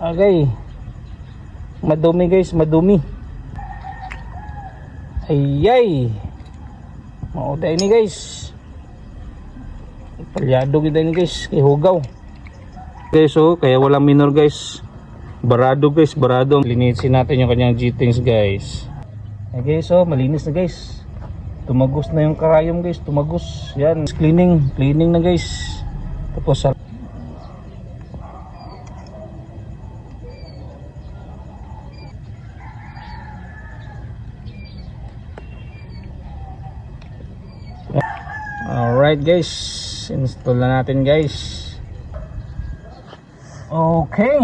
Okay. Madumi guys, madumi. Ayay. Mauday ni guys. Palyado kita ni guys, kay hugaw. Guys, oh, kaya walang minor guys. Barado guys, barado. Linisin natin yung kanyang G-Things guys. Okay guys, oh, malinis na guys. Tumagos na yung karayom guys, tumagos. Yan, cleaning na guys. Tapos alright guys, install na natin guys. Okay.